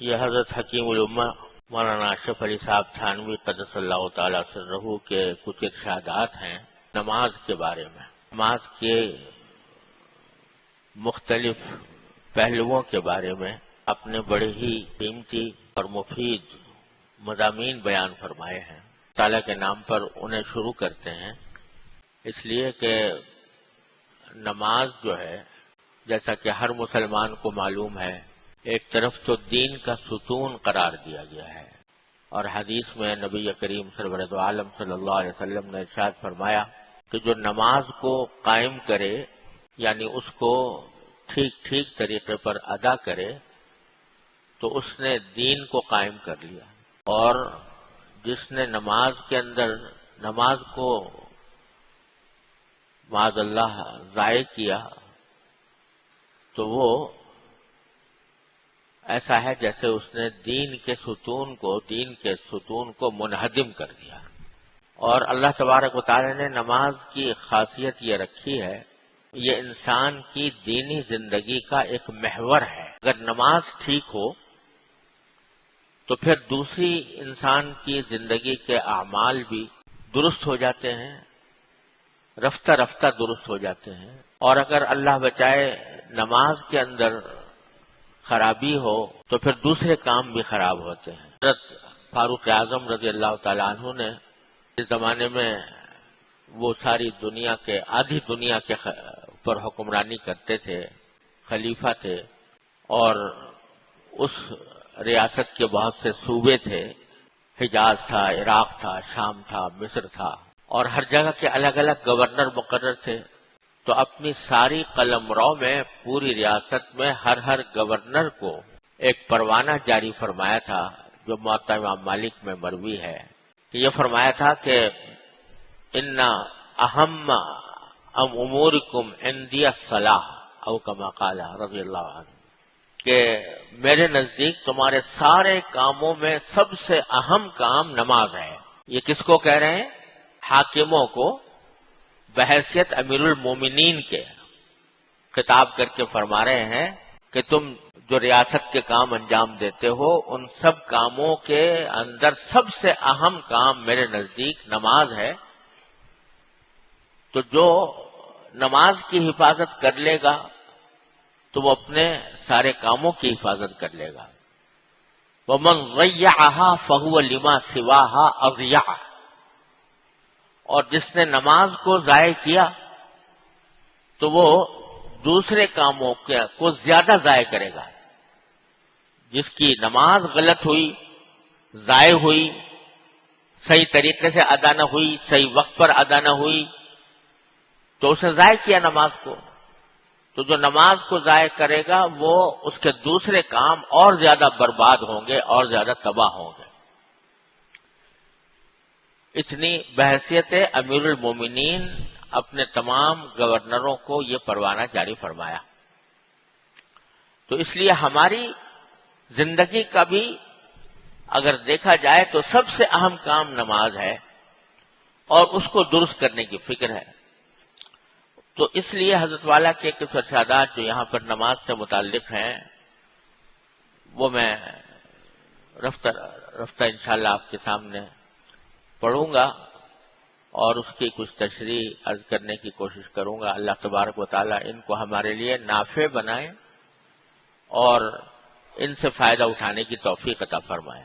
یہ حضرت حکیم الامہ مولانا اشرف علی صاحب تھانوی قدس اللہ تعالی سرہ کے کچھ ارشادات ہیں نماز کے بارے میں، نماز کے مختلف پہلوؤں کے بارے میں اپنے بڑے ہی قیمتی اور مفید مضامین بیان فرمائے ہیں۔ تعالیٰ کے نام پر انہیں شروع کرتے ہیں، اس لیے کہ نماز جو ہے جیسا کہ ہر مسلمان کو معلوم ہے ایک طرف تو دین کا ستون قرار دیا گیا ہے، اور حدیث میں نبی کریم سرور دو عالم صلی اللہ علیہ وسلم نے ارشاد فرمایا کہ جو نماز کو قائم کرے یعنی اس کو ٹھیک طریقے پر ادا کرے تو اس نے دین کو قائم کر لیا، اور جس نے نماز کے اندر نماز کو معاذ اللہ ضائع کیا تو وہ ایسا ہے جیسے اس نے دین کے ستون کو منہدم کر دیا۔ اور اللہ تبارک و تعالی نے نماز کی خاصیت یہ رکھی ہے، یہ انسان کی دینی زندگی کا ایک محور ہے۔ اگر نماز ٹھیک ہو تو پھر دوسری انسان کی زندگی کے اعمال بھی درست ہو جاتے ہیں، رفتہ رفتہ درست ہو جاتے ہیں، اور اگر اللہ بچائے نماز کے اندر خرابی ہو تو پھر دوسرے کام بھی خراب ہوتے ہیں۔ حضرت فاروق اعظم رضی اللہ تعالیٰ عنہ نے اس زمانے میں وہ ساری دنیا کے آدھی دنیا کے پر حکمرانی کرتے تھے، خلیفہ تھے، اور اس ریاست کے بہت سے صوبے تھے، حجاز تھا، عراق تھا، شام تھا، مصر تھا، اور ہر جگہ کے الگ الگ گورنر مقرر تھے۔ تو اپنی ساری قلمرو میں پوری ریاست میں ہر گورنر کو ایک پروانہ جاری فرمایا تھا، جو موطا امام مالک میں مروی ہے کہ یہ فرمایا تھا کہ ان اہم امورکم عندی الصلاۃ او کما قال رضی اللہ عنہ، کہ میرے نزدیک تمہارے سارے کاموں میں سب سے اہم کام نماز ہے۔ یہ کس کو کہہ رہے ہیں؟ حاکموں کو بحیثیت امیر المومنین کے خطاب کر کے فرما رہے ہیں کہ تم جو ریاست کے کام انجام دیتے ہو ان سب کاموں کے اندر سب سے اہم کام میرے نزدیک نماز ہے، تو جو نماز کی حفاظت کر لے گا تو وہ اپنے سارے کاموں کی حفاظت کر لے گا۔ وَمَنْ ضَيَّعَهَا فَهُوَ لِمَا سِوَاهَا أَضْيَعُ، اور جس نے نماز کو ضائع کیا تو وہ دوسرے کاموں کو زیادہ ضائع کرے گا۔ جس کی نماز غلط ہوئی، ضائع ہوئی، صحیح طریقے سے ادا نہ ہوئی، صحیح وقت پر ادا نہ ہوئی، تو اس نے ضائع کیا نماز کو۔ تو جو نماز کو ضائع کرے گا وہ اس کے دوسرے کام اور زیادہ برباد ہوں گے اور زیادہ تباہ ہوں گے۔ اتنی بحیثیت امیر المومنین اپنے تمام گورنروں کو یہ پروانہ جاری فرمایا۔ تو اس لیے ہماری زندگی کا بھی اگر دیکھا جائے تو سب سے اہم کام نماز ہے، اور اس کو درست کرنے کی فکر ہے۔ تو اس لیے حضرت والا کے کچھ ارشادات جو یہاں پر نماز سے متعلق ہیں وہ میں رفتہ انشاءاللہ آپ کے سامنے پڑھوں گا، اور اس کی کچھ تشریح عرض کرنے کی کوشش کروں گا۔ اللہ تبارک و تعالی ان کو ہمارے لیے نافع بنائے اور ان سے فائدہ اٹھانے کی توفیق عطا فرمائے۔